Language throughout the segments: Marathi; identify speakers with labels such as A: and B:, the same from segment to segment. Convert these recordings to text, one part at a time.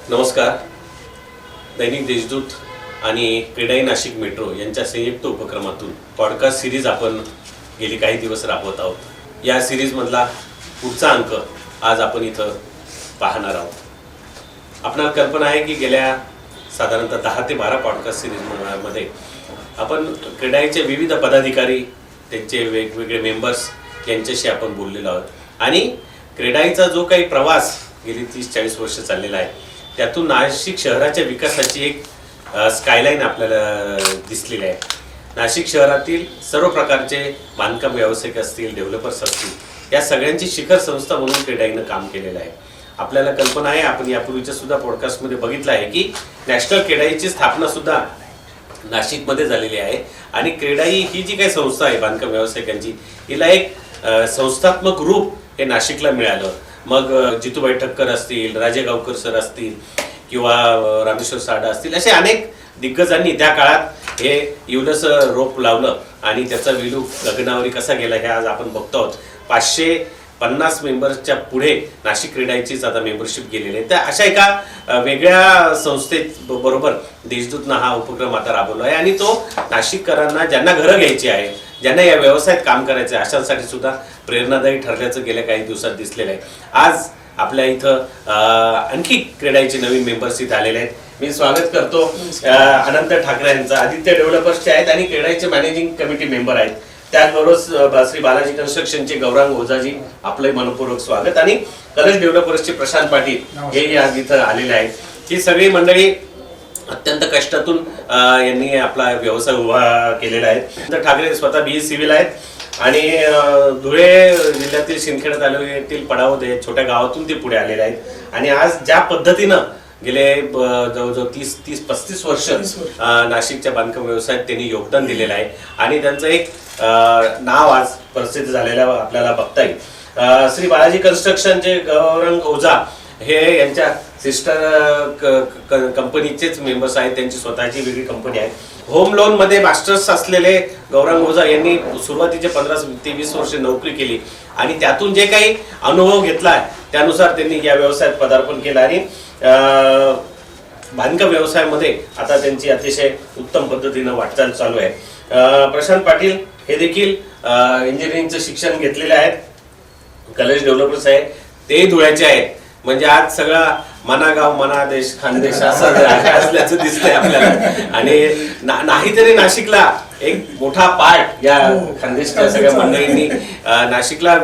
A: नमस्कार. दैनिक देशदूत आणि क्रीडाई नाशिक मेट्रो यांच्या संयुक्त उपक्रमातून पॉडकास्ट सिरीज आपण गेली काही दिवस राबवत आहोत. या सिरीजमधला पुढचा अंक आज आपण इथं पाहणार आहोत. आपणाला कल्पना आहे की गेल्या साधारणतः 10 ते 12 पॉडकास्ट सिरीजमध्ये आपण क्रीडाईचे विविध पदाधिकारी, त्यांचे वेगवेगळे मेंबर्स यांच्याशी आपण बोललेलो आहोत. आणि क्रीडाईचा जो काही प्रवास गेली 30-40 वर्ष चाललेला आहे, त्यातून नाशिक शहराच्या विकासाची एक स्कायलाईन आपल्याला दिसलेली आहे. नाशिक शहरातील सर्व प्रकारचे बांधकाम व्यावसायिक असतील, डेव्हलपर्स असतील, या सगळ्यांची शिखर संस्था म्हणून क्रीडाईनं काम केलेलं आहे. आपल्याला कल्पना आहे, आपण यापूर्वीच्या सुद्धा पॉडकास्टमध्ये बघितलं आहे की नॅशनल क्रीडाईची स्थापना सुद्धा नाशिकमध्ये झालेली आहे. आणि क्रीडाई ही जी काही संस्था आहे बांधकाम व्यावसायिकांची, हिला एक संस्थात्मक रूप हे नाशिकला मिळालं. मग जितूबाई ठक्कर असतील, राजे गावकर सर असतील किंवा रामेश्वर साडा असतील, असे अनेक दिग्गजांनी त्या काळात हे इवलंसं रोप लावलं आणि त्याचा विलू गगनावरी कसा गेला हे आज आपण बघतो आहोत. 550 मेंबर्सच्या पुढे नाशिक क्रीडाईचीच आता मेंबरशिप गेलेली आहे. तर अशा एका वेगळ्या संस्थेबरोबर देशदूतनं हा उपक्रम आता राबवला आहे. आणि तो नाशिककरांना, ज्यांना घरं घ्यायची आहे, ज्यांना या व्यवसायात काम करायचं आहे, अशांसाठी सुद्धा प्रेरणादायी ठरल्याचं गेल्या काही दिवसात दिसलेलं आहे. आज आपल्या इथं आणखी क्रीडाईचे नवीन मेंबर्स इथे आलेले आहेत. मी स्वागत करतो अनंत ठाकरे यांचं. आदित्य डेव्हलपर्सचे आहेत आणि क्रीडाईचे मॅनेजिंग कमिटी मेंबर आहेत. त्याचबरोबर श्री बालाजी कन्स्ट्रक्शनचे गौरांग ओझाजी, आपले मनपूर्वक स्वागत. आणि कलश डेव्हलपर्सचे प्रशांत पाटील हे आज इथं आलेले आहेत. ही सगळी मंडळी अत्यंत कष्टातून यांनी आपला व्यवसाय उभा केलेला आहे. अनंत ठाकरे स्वतः BE सिव्हिल आहेत आणि धुळे जिल्ह्यातील शिंदखेडा तालुक्यातील पडावत या छोट्या गावातून ते पुढे आलेले आहेत. आणि आज ज्या पद्धतीनं गेले जवळजवळ 30-35 वर्ष नाशिकच्या बांधकाम व्यवसायात त्यांनी योगदान दिलेलं आहे आणि त्यांचं एक नाव आज प्रसिद्ध झालेलं आपल्याला बघता येईल. श्री बालाजी कन्स्ट्रक्शनचे गौरंग ओझा हे यांच्या सिस्टर कंपनीचेच मेंबर्स आहेत. त्यांची स्वतःची वेगळी कंपनी आहे. होम लोन मध्ये मास्टर्स असलेले गौरंग ओझा यांनी सुरुवातीचे 15 ते 20 वर्ष नोकरी केली आणि त्यातून जे काही अनुभव घेतला त्यानुसार त्यांनी या व्यवसायात पदार्पण केलं आणि बांधकाम व्यवसायामध्ये आता त्यांची अतिशय उत्तम पद्धतीनं वाटचाल चालू आहे. प्रशांत पाटील हे देखील इंजिनिअरिंगचं शिक्षण घेतलेले आहेत. कलश डेव्हलपर्स आहे, ते धुळ्याचे आहेत. म्हणजे आज सगळा मना गाव मना देश खानदेश असं असल्याचं दिसतंय आपल्याला. आणि नाहीतरी नाशिकला एक मोठा पार्ट या खानदेशच्या सगळ्या मंडळींनी नाशिकला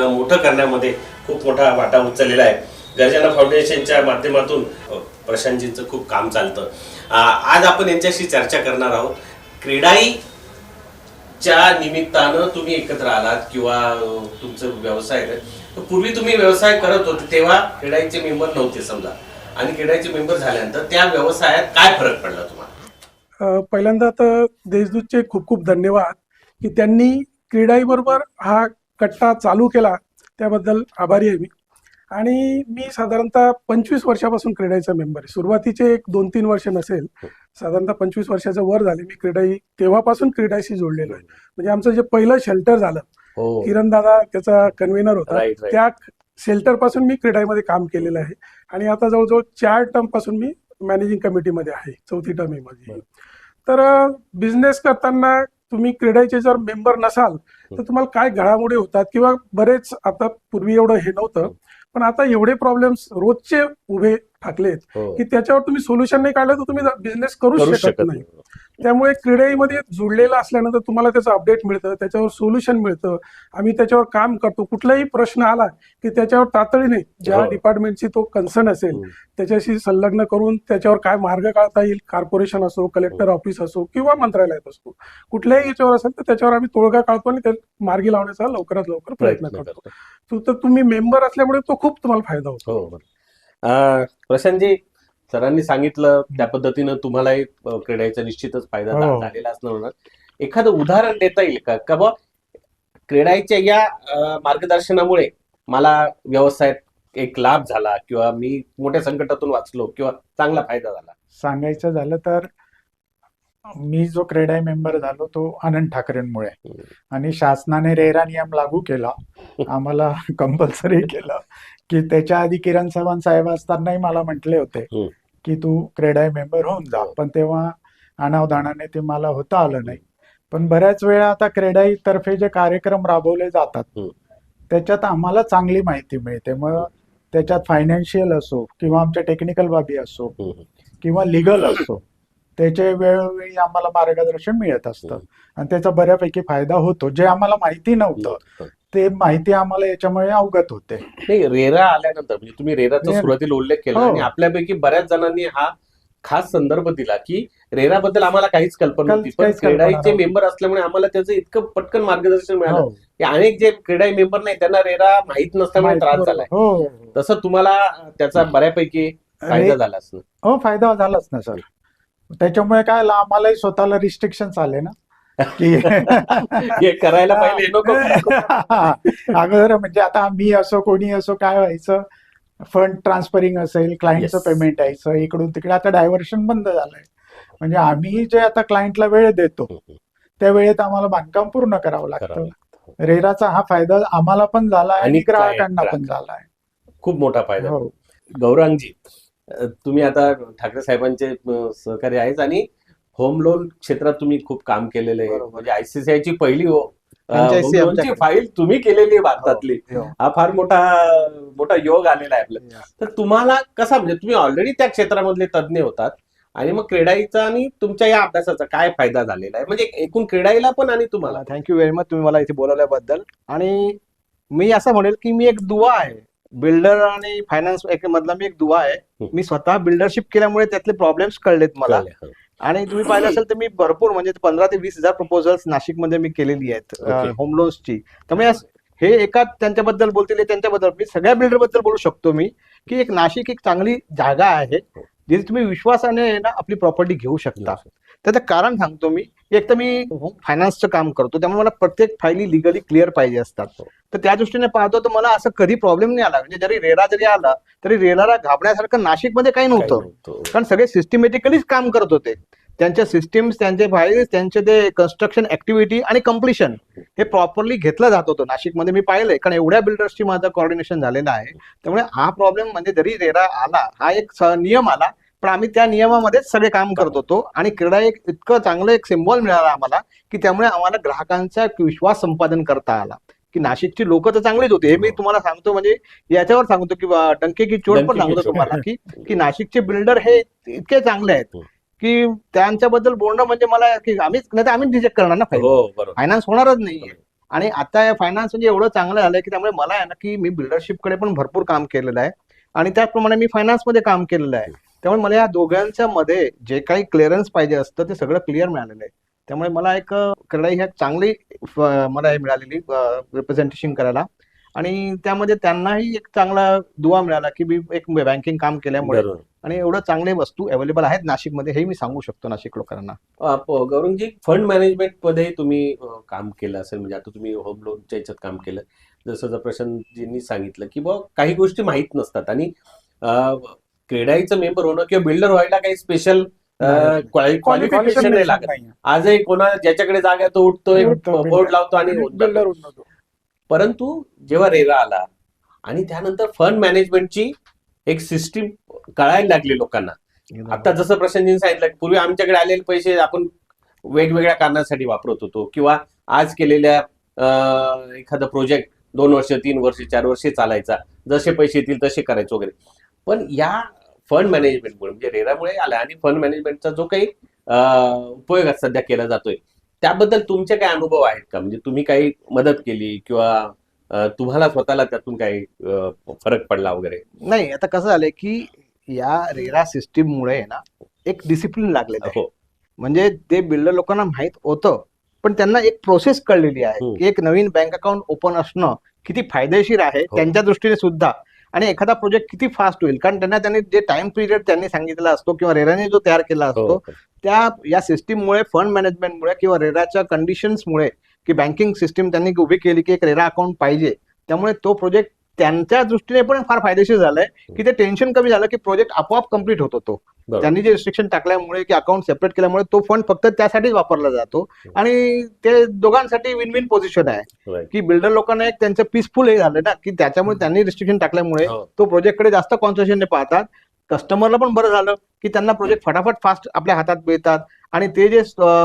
A: मोठं करण्यामध्ये खूप मोठा वाटा उचललेला आहे. गर्जना फाउंडेशनच्या माध्यमातून प्रशांतजींचं खूप काम चालतं. आज आपण यांच्याशी चर्चा करणार आहोत. क्रीडाईच्या निमित्तानं तुम्ही एकत्र आलात किंवा तुमचं व्यवसाय आहे. पूर्वी तुम्ही व्यवसाय करत होते तेव्हा क्रीडाईचे मेंबर नव्हते समजा, आणि क्रीडाईचे मेंबर झाल्यानंतर त्या व्यवसायात काय फरक पडला तुम्हाला?
B: पहिल्यांदा तर देशदूतचे खूप खूप धन्यवाद की त्यांनी क्रीडाईबरोबर हा कट्टा चालू केला, त्याबद्दल आभारी आहे मी. आणि मी साधारणतः 25 वर्षापासून क्रीडाईचा मेंबर आहे. सुरुवातीचे एक 2-3 वर्ष नसेल, साधारणतः 25 वर्षाच्या वर झाले मी क्रीडाई, तेव्हापासून क्रीडाईशी जोडलेलो आहे. म्हणजे आमचं जे पहिलं शेल्टर झालं, किरण दादा त्याचा कन्व्हेनर होता, त्या शेल्टर पासून मी क्रीडाईमध्ये काम केलेलं आहे. आणि आता जवळजवळ 4 टर्म पासून मी मॅनेजिंग कमिटीमध्ये आहे, 4थी टर्म आहे माझी. तर बिझनेस करताना तुम्ही क्रीडाईचे जर मेंबर नसाल तर तुम्हाला काय घडामोडी होतात, किंवा बरेच, आता पूर्वी एवढं हे नव्हतं पण आता एवढे प्रॉब्लेम्स रोजचे उभे ठाकलेत की त्याच्यावर तुम्ही सोल्युशन नाही काढलं तर तुम्ही बिझनेस करू शकत नाही. त्यामुळे क्रीडाईमध्ये जोडलेलं असल्यानंतर तुम्हाला त्याचं अपडेट मिळतं, त्याच्यावर सोल्युशन मिळतं. आम्ही त्याच्यावर काम करतो. कुठलाही प्रश्न आला की त्याच्यावर तातडीने ज्या डिपार्टमेंटची तो कन्सर्न असेल त्याच्याशी संलग्न करून त्याच्यावर काय मार्ग काढता येईल, कॉर्पोरेशन असो, कलेक्टर ऑफिस असो किंवा मंत्रालयात असो, कुठल्याही याच्यावर असेल तर त्याच्यावर आम्ही तोडगा काढतो आणि त्या मार्गी लावण्याचा लवकरात लवकर प्रयत्न करतो. तर तुम्ही मेंबर असल्यामुळे तो खूप तुम्हाला फायदा होतो.
A: प्रशांतजी, सरांनी सांगितलं त्या पद्धतीनं तुम्हालाही क्रीडाईचा निश्चितच फायदा झालेला असणार. एखादं उदाहरण देता येईल का का बा क्रीडाईच्या या मार्गदर्शनामुळे मला व्यवसायात एक लाभ झाला किंवा मी मोठ्या संकटातून वाचलो किंवा चांगला फायदा झाला?
B: सांगायचं झालं तर
C: मी जो क्रेडाई मेंबर झालो तो आनंद ठाकरेंमुळे, आणि शासनाने रेरा नियम लागू केला, आम्हाला कंपल्सरी केलं की त्याच्या आधी किरण चव्हाण साहेब असतानाही मला म्हटले होते की तू क्रेडाई मेंबर होऊन जा, पण तेव्हा अनावधानाने ते मला होता आलं नाही. पण बऱ्याच वेळा आता क्रेडाई तर्फे जे कार्यक्रम राबवले जातात त्याच्यात आम्हाला चांगली माहिती मिळते. मग त्याच्यात फायनान्शियल असो किंवा आमच्या टेक्निकल बाबी असो किंवा लिगल असो, त्याचे वेळोवेळी आम्हाला मार्गदर्शन मिळत असतं आणि त्याचा बऱ्यापैकी फायदा होतो. जे आम्हाला माहिती नव्हतं ते माहिती आम्हाला याच्यामुळे अवगत होते.
A: नाही, रेरा आल्यानंतर म्हणजे तुम्ही रेराचा
C: रेरा-
A: सुरुवातीला उल्लेख केला
C: हो.
A: आणि आपल्यापैकी बऱ्याच जणांनी हा खास संदर्भ दिला की रेरा बद्दल आम्हाला काहीच कल्पना नव्हती, पण
C: काहीच कल्पना
A: क्रेडाईचे
C: नव्हती.
A: मेंबर असल्यामुळे आम्हाला त्याचं इतकं पटकन मार्गदर्शन मिळालं.
C: हो.
A: की अनेक जे क्रेडाई मेंबर नाही त्यांना रेरा माहित नसल्यामुळे त्रास
C: बरोबर.
A: झालाय.
C: हो
A: तसं तुम्हाला त्याचा बऱ्यापैकी फायदा झाला असं.
C: हो, फायदा झालाच ना सर. त्याच्यामुळे काय झालं, आम्हालाही स्वतःला रिस्ट्रिक्शन आले ना की
A: हे करायला पाहिजे, हे नको करू.
C: अगोदर म्हणजे आता मी असो कोणी असो काय व्हायचं, फंड ट्रान्सफरिंग असेल, क्लायंटचं
A: Yes.
C: पेमेंट यायचं इकडून तिकडे, आता डायव्हर्शन बंद झालंय. म्हणजे आम्ही जे आता क्लायंटला वेळ देतो त्या वेळेत आम्हाला बांधकाम पूर्ण करावं लागतं.
A: करावं.
C: रेराचा हा फायदा आम्हाला पण झाला आणि
A: आणि
C: ग्राहकांना पण
A: ग्राहक-
C: झालाय.
A: खूप मोठा फायदा.
C: हो.
A: गौरांगजी, तुम्ही आता ठाकरे साहेबांचे सहकारी आहेत आणि होम लोन क्षेत्रात तुम्ही खूप काम केलेलं आहे.
D: बरोबर.
A: म्हणजे आयसीसीआयची पहिली
D: franchise
A: होम लोनची
D: आमच्याकडे.
A: फाईल तुम्ही केलेली आहे भारतातली.
D: हो.
A: हा फार मोठा योग आलेला आहे आपल्याला. तर तुम्हाला कसा, म्हणजे तुम्ही ऑलरेडी त्या क्षेत्रामधले तज्ज्ञ होतात आणि मग क्रेडाईचा आणि तुमच्या या अभ्यासाचा काय फायदा झालेला आहे, म्हणजे एकूण क्रेडाईला पण आणि तुम्हाला?
D: थँक्यू व्हेरी मच तुम्ही मला इथे बोलवल्याबद्दल. आणि मी असं म्हणेल की मी एक दुवा आहे, बिल्डर आणि फायनान्स मधला मी एक दुवा आहे. मी स्वतः बिल्डरशिप केल्यामुळे त्यातले प्रॉब्लेम्स कळलेत मला.
A: कळले.
D: आणि तुम्ही पाहिलं असेल तर मी भरपूर म्हणजे 15 ते 20,000 प्रपोजल्स नाशिकमध्ये मी केलेली आहेत
A: Okay.
D: होम लोन्सची. त्यामुळे हे एका त्यांच्याबद्दल बोलतील त्यांच्याबद्दल मी सगळ्या बिल्डर बद्दल बोलू शकतो मी की एक नाशिक एक चांगली जागा आहे जिथे तुम्ही विश्वासाने ना आपली प्रॉपर्टी घेऊ शकता. त्याचं कारण सांगतो मी. एक तर मी फायनान्सचं काम करतो त्यामुळे मला प्रत्येक फायली लिगली क्लिअर पाहिजे असतात. तर त्या दृष्टीने पाहतो तर मला असं कधी प्रॉब्लेम नाही आला. म्हणजे जरी रेरा जरी आला तरी रेराला घाबरण्यासारखं नाशिकमध्ये काही नव्हतं, कारण सगळे सिस्टमॅटिकलीच काम करत होते. त्यांच्या सिस्टीम्स, त्यांचे फाईल्स, त्यांचे ते कन्स्ट्रक्शन ऍक्टिव्हिटी आणि कम्प्लिशन हे प्रॉपरली घेतलं जात होतं नाशिकमध्ये. मी पाहिलंय, कारण एवढ्या बिल्डर्सची माझं कॉर्डिनेशन झालेलं आहे. त्यामुळे हा प्रॉब्लेम म्हणजे जरी रेरा आला, हा एक नियम आला, पण आम्ही त्या नियमामध्येच सगळे काम करत होतो. आणि क्रीडा एक इतकं चांगलं एक सिम्बॉल मिळाला आम्हाला की त्यामुळे आम्हाला ग्राहकांचा विश्वास संपादन करता आला की नाशिकची लोक तर चांगलीच होती. हे मी तुम्हाला सांगतो, म्हणजे याच्यावर सांगतो की डंके की चोट पण सांगतो तुम्हाला की नाशिकचे बिल्डर हे इतके चांगले आहेत की त्यांच्याबद्दल बोलणं म्हणजे मला की आम्हीच नाही तर आम्हीच रिजेक्ट करणार ना, फायनान्स होणारच नाहीये. आणि आता या फायनान्स म्हणजे एवढं चांगलं झालंय की त्यामुळे मला आहे ना की मी बिल्डरशिपकडे पण भरपूर काम केलेलं आहे आणि त्याचप्रमाणे मी फायनान्समध्ये काम केलेलं आहे. त्यामुळे मला या दोघांच्या मध्ये जे काही क्लिअरन्स पाहिजे असतं ते सगळं क्लिअर मिळालेलं आहे. त्यामुळे मला एक क्रीडा ह्या चांगली मला हे मिळालेली रिप्रेझेंटेशन करायला, आणि त्यामध्ये त्यांनाही एक चांगला दुवा मिळाला की मी एक बँकिंग काम केल्यामुळे आणि एवढं चांगले वस्तू अवेलेबल आहेत नाशिकमध्ये हे मी सांगू शकतो नाशिक लोकांना.
A: गौरंगजी, फंड मॅनेजमेंट मध्ये तुम्ही काम केलं असेल, म्हणजे आता तुम्ही होम लोनच्या याच्यात काम केलं, जसं प्रशांतजींनी सांगितलं की बघ काही गोष्टी माहीत नसतात आणि क्रेडाईचं मेंबर होणं किंवा बिल्डर व्हायला काही स्पेशल क्वालिफिकेशन नाही लागत. आजही कोणा ज्याच्याकडे जागा तो उठतोय, बोर्ड लावतो आणि
B: बिल्डर होऊन जातो.
A: परंतु जेव्हा रेरा आला आणि त्यानंतर फंड मॅनेजमेंटची एक सिस्टीम कळायला लागली लोकांना. आता जसं प्रशांतजींनी सांगितलं, पूर्वी आमच्याकडे आलेले पैसे आपण वेगवेगळ्या कारणासाठी वापरत होतो किंवा आज केलेल्या एखादा प्रोजेक्ट 2 वर्ष 3 वर्ष 4 वर्ष चालायचा, जसे पैसे येतील तसे करायचे वगैरे. पण या फंड मॅनेजमेंटमुळे म्हणजे रेरामुळे आला आणि फंड मॅनेजमेंटचा जो काही उपयोग सध्या केला जातोय त्याबद्दल तुमचे काय अनुभव आहेत का? म्हणजे तुम्ही काही मदत केली किंवा तुम्हाला स्वतःला त्यातून काही फरक पडला वगैरे?
D: नाही, आता कसं झालंय की या रेरा सिस्टीम मुळे ना एक डिसिप्लिन लागलेलं आहे. म्हणजे ते बिल्डर लोकांना माहित होतं, पण त्यांना एक प्रोसेस कळलेली आहे की एक नवीन बँक अकाउंट ओपन असणं किती फायदेशीर आहे त्यांच्या दृष्टीने सुद्धा, आणि एखादा प्रोजेक्ट किती फास्ट होईल. कारण त्यांनी जे टाइम पिरियड त्यांनी सांगितलेला असतो किंवा रेराने जो तयार केला असतो त्या या सिस्टीममुळे, फंड मॅनेजमेंटमुळे किंवा रेराच्या कंडिशन्समुळे की बँकिंग सिस्टीम त्यांनी उभी केली की एक रेरा अकाउंट पाहिजे, त्यामुळे तो प्रोजेक्ट त्यांच्या दृष्टीने पण फार फायदेशीर झालाय की ते टेन्शन कमी झालं की प्रोजेक्ट आपोआप कम्प्लीट होत होतो.
A: बरोबर.
D: त्यांनी जे रिस्ट्रिक्शन टाकल्यामुळे की अकाउंट सेपरेट केल्यामुळे तो फंड फक्त त्यासाठीच वापरला जातो आणि ते दोघांसाठी विन विन पोझिशन आहे
A: Right.
D: की बिल्डर लोकांना एक त्यांचं पीसफुल हे झालं ना की त्याच्यामुळे त्यांनी रिस्ट्रिक्शन टाकल्यामुळे
A: हो.
D: तो प्रोजेक्टकडे जास्त कॉन्सन्ट्रेशनने पाहतात. कस्टमरला पण बरं झालं की त्यांना प्रोजेक्ट फटाफट फास्ट आपल्या हातात मिळतात आणि ते जे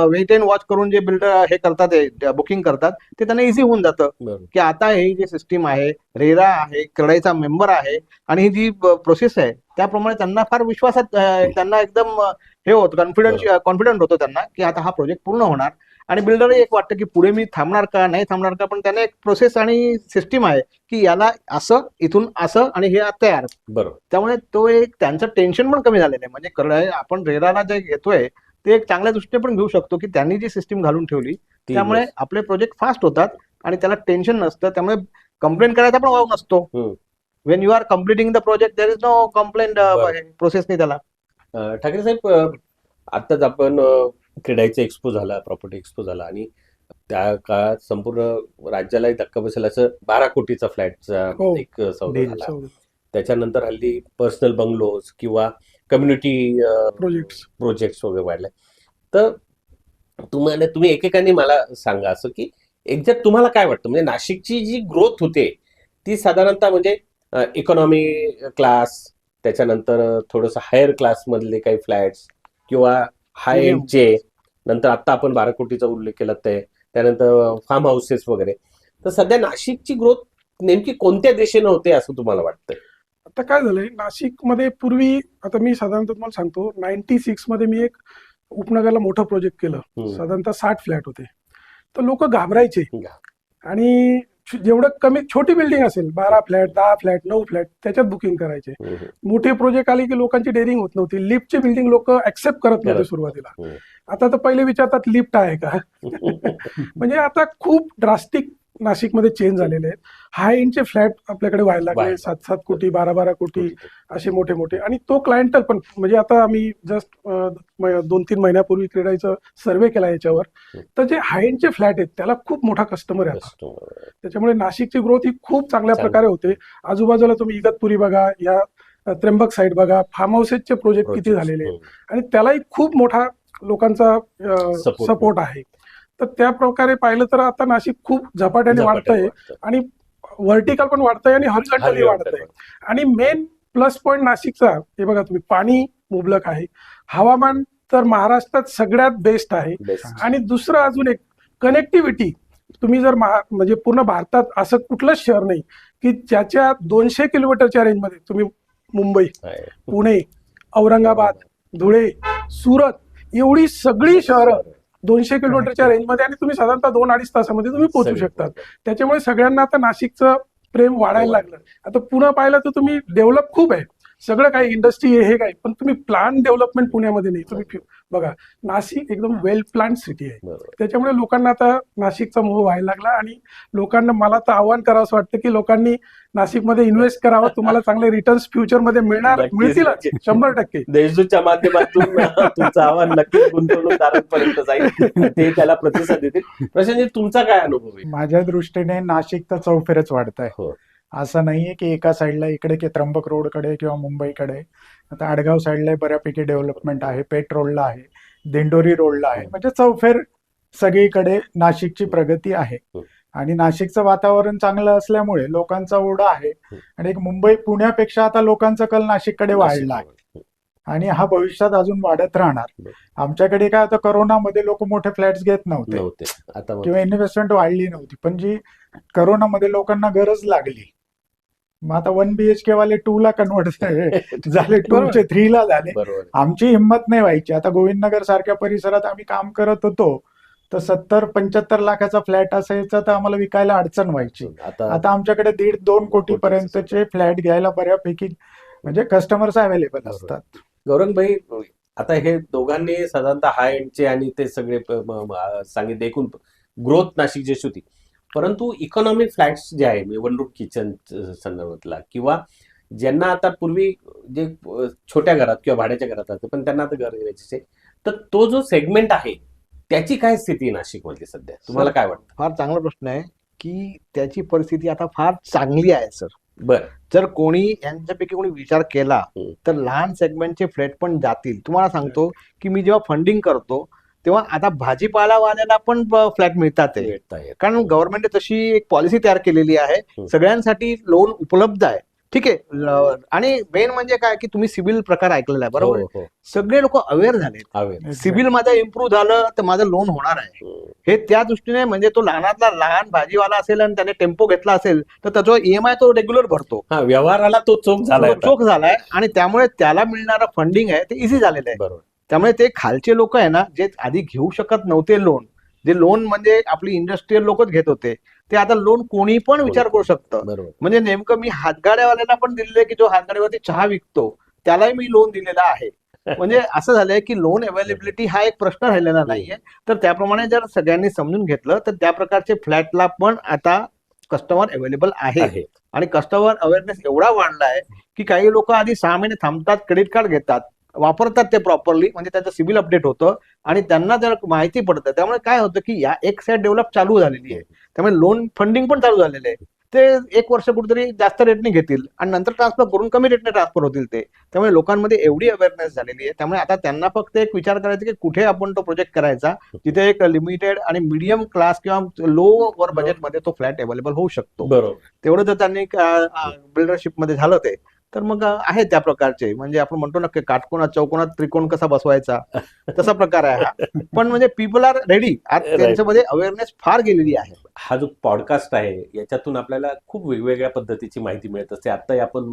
D: वेट अँड वॉच करून जे बिल्डर हे करतात बुकिंग करतात ते त्यांना इझी होऊन जातं
A: बरोबर.
D: की आता ही जी सिस्टीम आहे, रेरा आहे, क्रेडाईचा मेंबर आहे आणि ही जी प्रोसेस आहे त्याप्रमाणे त्यांना फार विश्वासात त्यांना एकदम हे होतं कॉन्फिडंट होतो त्यांना की आता हा प्रोजेक्ट पूर्ण होणार आणि बिल्डरही एक वाटतं की पुढे मी थांबणार का नाही थांबणार का, पण त्यांना एक प्रोसेस आणि सिस्टीम आहे की याला असं इथून असं आणि हे तयार.
A: बरोबर.
D: त्यामुळे तो एक त्यांचं टेन्शन पण कमी झालेलं आहे. म्हणजे आपण रेराला जे घेतोय ते एक चांगल्या दृष्टीने पण घेऊ शकतो की त्यांनी जी सिस्टीम घालून ठेवली त्यामुळे
A: बस.
D: आपले प्रोजेक्ट फास्ट होतात आणि त्याला टेन्शन नसतं. त्यामुळे कंप्लेंट करायचा पण वाव नसतो. When you are completing the project there is no complaint process नाही त्याला.
A: ठाकरे साहेब, आत्ताच आपण क्रेडाईचा एक्सपो झाला, प्रॉपर्टी एक्सपो झाला आणि त्या काळात संपूर्ण राज्यालाही धक्का बसेल असं 12 कोटीचा फ्लॅटचा
B: हो.
A: एक सौदा
C: Deal.
A: झाला.
B: सौदा.
A: त्याच्यानंतर हल्ली पर्सनल बंगलोज किंवा कम्युनिटी
B: Projects.
A: प्रोजेक्ट्स वगैरे वाढले. तर तुम्ही एकेकाने मला सांगा असं की एक्झॅक्ट तुम्हाला काय वाटतं, म्हणजे नाशिकची जी ग्रोथ होते ती साधारणतः म्हणजे इकॉनॉमी क्लास, त्याच्यानंतर थोडंसं हायर क्लास मधले काही फ्लॅट्स किंवा हाय
D: Medium.
A: एंडचे, नंतर आता आपण 12 कोटीचा उल्लेख केला त्यानंतर फार्म हाऊसेस वगैरे. तर सध्या नाशिकची ग्रोथ नेमकी कोणत्या दिशेनं होते असं तुम्हाला वाटतं?
B: आता काय झालंय नाशिकमध्ये पूर्वी, आता मी साधारणतः तुम्हाला सांगतो 96 मध्ये मी एक उपनगरला मोठं प्रोजेक्ट केलं. साधारणतः 60 फ्लॅट होते. तर लोक घाबरायचे आणि जेवढं कमी छोटी बिल्डिंग असेल 12 फ्लॅट 10 फ्लॅट 9 फ्लॅट त्याच्यात बुकिंग करायचे. मोठे प्रोजेक्ट आले की लोकांची डेअरिंग होत नव्हती. लिफ्टची बिल्डिंग लोक ऍक्सेप्ट करत नव्हते सुरुवातीला. आता तर पहिले विचारतात लिफ्ट आहे का. म्हणजे आता खूप ड्रास्टिक नाशिकमध्ये चेंज झालेले आहेत. हाय एंडचे फ्लॅट आपल्याकडे व्हायला लागले. 7-7 कोटी 12-12 कोटी असे मोठे मोठे. आणि तो क्लायंटल पण म्हणजे आता आम्ही जस्ट 2-3 महिन्यापूर्वी क्रेडाईचा सर्वे केला याच्यावर. तर जे हाय एंडचे फ्लॅट आहेत त्याला खूप मोठा कस्टमर आहे आता. त्याच्यामुळे नाशिकची ग्रोथ ही खूप चांगल्या प्रकारे होते. आजूबाजूला तुम्ही इगतपुरी बघा, या त्र्यंबक साईड बघा, फार्म हाऊसेसचे प्रोजेक्ट किती झालेले आहेत आणि त्यालाही खूप मोठा लोकांचा सपोर्ट आहे. तर त्या प्रकारे पाहिलं तर आता नाशिक खूप झपाट्याने वाढतंय आणि व्हर्टिकल पण वाढतंय आणि हॉरिझॉन्टली वाढतंय. आणि मेन प्लस पॉइंट नाशिकचा हे बघा तुम्ही, पाणी मुबलक आहे, हवामान तर महाराष्ट्रात सगळ्यात बेस्ट आहे. आणि दुसरं अजून एक कनेक्टिव्हिटी. तुम्ही जर म्हणजे पूर्ण भारतात असं कुठलंच शहर नाही की ज्याच्या 200 किलोमीटरच्या रेंजमध्ये तुम्ही मुंबई, पुणे, औरंगाबाद, धुळे, सुरत एवढी सगळी शहरं 200 किलोमीटरच्या रेंजमध्ये आणि तुम्ही साधारणतः 2-2.5 तासामध्ये तुम्ही पोहोचू शकतात. त्याच्यामुळे सगळ्यांना आता नाशिकचं प्रेम वाढायला लागलं. आता पुन्हा पाहिलं तर तुम्ही डेव्हलप खूप आहे, सगळं काही इंडस्ट्री हे काही, पण तुम्ही प्लान डेव्हलपमेंट पुण्यामध्ये नाही. तुम्ही बघा नाशिक एकदम वेल प्लॅन सिटी आहे. त्याच्यामुळे लोकांना आता नाशिकचा मोह व्हायला लागला आणि लोकांना मला तर आव्हान करावं असं वाटतं की लोकांनी नाशिकमध्ये इन्व्हेस्ट करावं. तुम्हाला चांगले रिटर्न्स फ्युचरमध्ये मिळतीलच 100%.
A: देशदूतच्या माध्यमातून तुमचं आव्हान नक्कीच गुंतवणूकदारांपर्यंत जाईल, ते त्याला प्रतिसाद देतील. प्रशांतजी, तुमचा काय अनुभव आहे?
C: माझ्या दृष्टीने नाशिक तर चौफेरच वाढत आहे. असं नाहीये की एका साईडला इकडे की त्र्यंबक रोडकडे किंवा मुंबईकडे. आता आडगाव साईडला बऱ्यापैकी डेव्हलपमेंट आहे, पेठ रोडला आहे, दिंडोरी रोडला आहे. म्हणजे चौफेर सगळीकडे नाशिकची प्रगती आहे. आणि नाशिकचं वातावरण चांगलं असल्यामुळे लोकांचा ओढा आहे आणि एक मुंबई पुण्यापेक्षा आता लोकांचा कल नाशिककडे वाढला आहे आणि हा भविष्यात अजून वाढत राहणार. आमच्याकडे काय होतं, करोनामध्ये लोक मोठे फ्लॅट्स घेत नव्हते किंवा इन्व्हेस्टमेंट वाढली नव्हती, पण जी करोनामध्ये लोकांना गरज लागली, मग आता 1 BHK वाले 2 ला कन्वर्ट झाले, 2 चे 3 ला झाले. आमची हिंमत नाही व्हायची. आता गोविंदनगर सारख्या परिसरात आम्ही काम करत होतो तर 70-75 लाखाचा फ्लॅट असायचा तर आम्हाला विकायला अडचण व्हायची. आता आमच्याकडे 1.5-2 कोटी पर्यंतचे फ्लॅट घ्यायला बऱ्यापैकी म्हणजे कस्टमर्स अवेलेबल असतात.
A: गौरंगभाई, आता हे दोघांनी साधारणतः हाय एंडचे आणि ते सगळे सांगितले, एकूण ग्रोथ नाशिक जशी होती, परंतु इकॉनॉमिक फ्लॅट्स जे आहे म्हणजे वन रूम किचन संदर्भातला किंवा ज्यांना आता पूर्वी जे छोट्या घरात किंवा भाड्याच्या घरात असते पण त्यांना आता घर घ्यायचे, तर तो जो सेगमेंट आहे त्याची काय स्थिती नाशिक मध्ये सध्या तुम्हाला काय वाटतं?
D: फार चांगला प्रश्न आहे की त्याची परिस्थिती आता फार चांगली आहे सर.
A: बर.
D: जर कोणी यांच्यापैकी कोणी विचार केला तर लहान सेगमेंटचे फ्लॅट पण जातील. तुम्हाला सांगतो की मी जेव्हा फंडिंग करतो तेव्हा आता भाजीपालावाल्याला पण फ्लॅट मिळतात आहे. कारण गव्हर्नमेंटने तशी एक पॉलिसी तयार केलेली आहे, सगळ्यांसाठी लोन उपलब्ध आहे. ठीक आहे. आणि मेन म्हणजे काय की तुम्ही सिबिल प्रकार ऐकलेला आहे, बरोबर आहे? सगळे लोक अवेअर झाले, सिबिल माझं इम्प्रूव्ह झालं तर माझं लोन होणार आहे. हे त्या दृष्टीने म्हणजे तो लहानातला लहान भाजीवाला असेल आणि त्याने टेम्पो घेतला असेल तर त्याचा ईएमआय तो रेग्युलर भरतो.
A: व्यवहाराला तो चोख
D: झालाय आणि त्यामुळे त्याला मिळणारं फंडिंग आहे ते इझी झालेलं आहे.
A: बरोबर.
D: त्यामुळे ते खालचे लोक आहे ना, जे आधी घेऊ शकत नव्हते लोन, जे लोन म्हणजे आपली इंडस्ट्रीयल लोकच घेत होते, ते आता लोन कोणी पण विचार करू शकतं.
A: बरोबर.
D: म्हणजे नेमकं मी हातगाड्यावाल्याला पण दिलेलं की जो हातगाडीवरती चहा विकतो त्यालाही मी लोन दिलेला आहे. म्हणजे असं झालंय की लोन अवेलेबिलिटी हा एक प्रश्न राहिलेला नाहीये. तर त्याप्रमाणे जर सगळ्यांनी समजून घेतलं तर त्या प्रकारचे फ्लॅटला पण आता कस्टमर अवेलेबल आहे. आणि कस्टमर अवेअरनेस एवढा वाढला आहे की काही लोक आधी 6 महिने थांबतात, क्रेडिट कार्ड घेतात, वापरतात ते प्रॉपरली, म्हणजे त्याचं सिबिल अपडेट होतं आणि त्यांना जर माहिती पडतं. त्यामुळे काय होतं की या एक साईड डेव्हलप चालू झालेली आहे, त्यामुळे लोन फंडिंग पण चालू झालेलं आहे. ते 1 वर्ष कुठेतरी जास्त रेटने घेतील आणि नंतर ट्रान्सफर करून कमी रेटने ट्रान्सफर होतील ते. त्यामुळे लोकांमध्ये एवढी अवेअरनेस झालेली आहे. त्यामुळे आता त्यांना फक्त एक विचार करायचा की कुठे आपण तो प्रोजेक्ट करायचा जिथे एक लिमिटेड आणि मीडियम क्लास किंवा लो वर बजेटमध्ये तो फ्लॅट अवेलेबल होऊ शकतो.
A: बरोबर.
D: तेवढं जर त्यांनी बिल्डरशिप मध्ये झालं ते तर मग आहे त्या प्रकारचे, म्हणजे आपण म्हणतो ना की काटकोनात चौकोनात त्रिकोण कसा बसवायचा तसा प्रकार आहे हा. पण म्हणजे पीपल आर रेडी, त्यांच्यामध्ये अवेअरनेस फार गेलेली आहे.
A: हा जो पॉडकास्ट आहे याच्यातून आपल्याला खूप वेगवेगळ्या पद्धतीची माहिती मिळत असते. आता आपण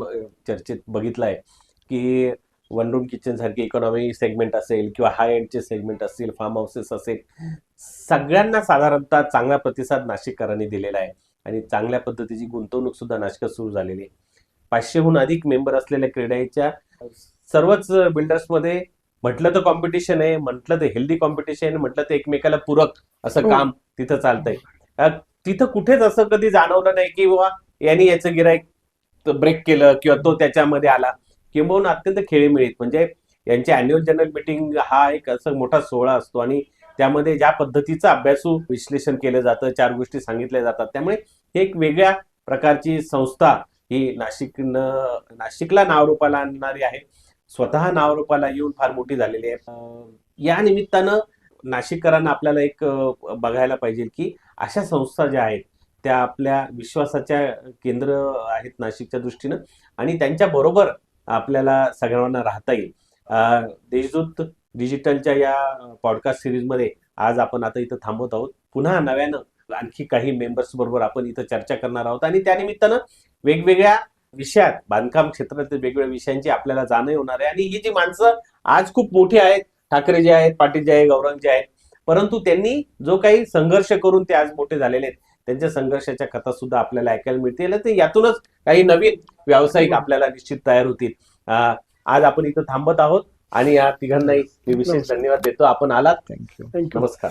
A: चर्चेत बघितलंय की वन रूम किचन सारखे इकॉनॉमी सेगमेंट असेल किंवा हाय एंडचे सेगमेंट असतील, फार्म हाऊसेस असेल, सगळ्यांना साधारणतः चांगला प्रतिसाद नाशिककरांनी दिलेला आहे आणि चांगल्या पद्धतीची गुंतवणूक सुद्धा नाशिकात सुरू झालेली आहे. 500हून अधिक मेंबर असलेल्या क्रीडाईच्या सर्वच बिल्डर्समध्ये म्हटलं तर कॉम्पिटिशन आहे, म्हटलं तर हेल्दी कॉम्पिटिशन, म्हटलं तर एकमेकाला पूरक असं काम तिथं चालतंय. तिथं कुठेच असं कधी जाणवलं नाही की बाबा यांनी याचं गिराईक ब्रेक केलं किंवा तो त्याच्यामध्ये आला. किंबहुना अत्यंत खेळीमेळीत, म्हणजे यांची अॅन्युअल जनरल मीटिंग हा एक असं मोठा सोहळा असतो आणि त्यामध्ये ज्या पद्धतीचं अभ्यासू विश्लेषण केलं जातं, 4 गोष्टी सांगितल्या जातात. त्यामुळे एक वेगळ्या प्रकारची संस्था ही नाशिकला नावरूपाला आणणारी आहे. स्वतः नावरूपाला येऊन फार मोठी झालेली आहे. या निमित्तानं नाशिककरांना आपल्याला एक बघायला पाहिजे की अशा संस्था ज्या आहेत त्या आपल्या विश्वासाच्या केंद्र आहेत नाशिकच्या दृष्टीनं आणि त्यांच्या बरोबर आपल्याला सगळ्यांना राहता येईल. देशदूत डिजिटलच्या या पॉडकास्ट सिरीजमध्ये आज आपण आता इथं थांबवत आहोत. पुन्हा नव्यानं आणखी काही मेंबर्स बरोबर आपण इथं चर्चा करणार आहोत आणि त्यानिमित्तानं वेगवेगळ्या विषयात, बांधकाम क्षेत्रातील वेगवेगळ्या विषयांची आपल्याला जाणीव होणार आहे. आणि ही जी माणसं आज खूप मोठी आहेत, ठाकरे जे आहेत, पाटील जे आहेत, गौरंग जे आहेत, परंतु त्यांनी जो काही संघर्ष करून ते आज मोठे झालेले आहेत, त्यांच्या संघर्षाच्या कथा सुद्धा आपल्याला ऐकायला मिळतील. ते यातूनच काही नवीन व्यावसायिक आपल्याला निश्चित तयार होतील. आज आपण इथं थांबत आहोत आणि या तिघांनाही मी विशेष धन्यवाद देतो. आपण आलात.
B: थँक्यू.
A: नमस्कार.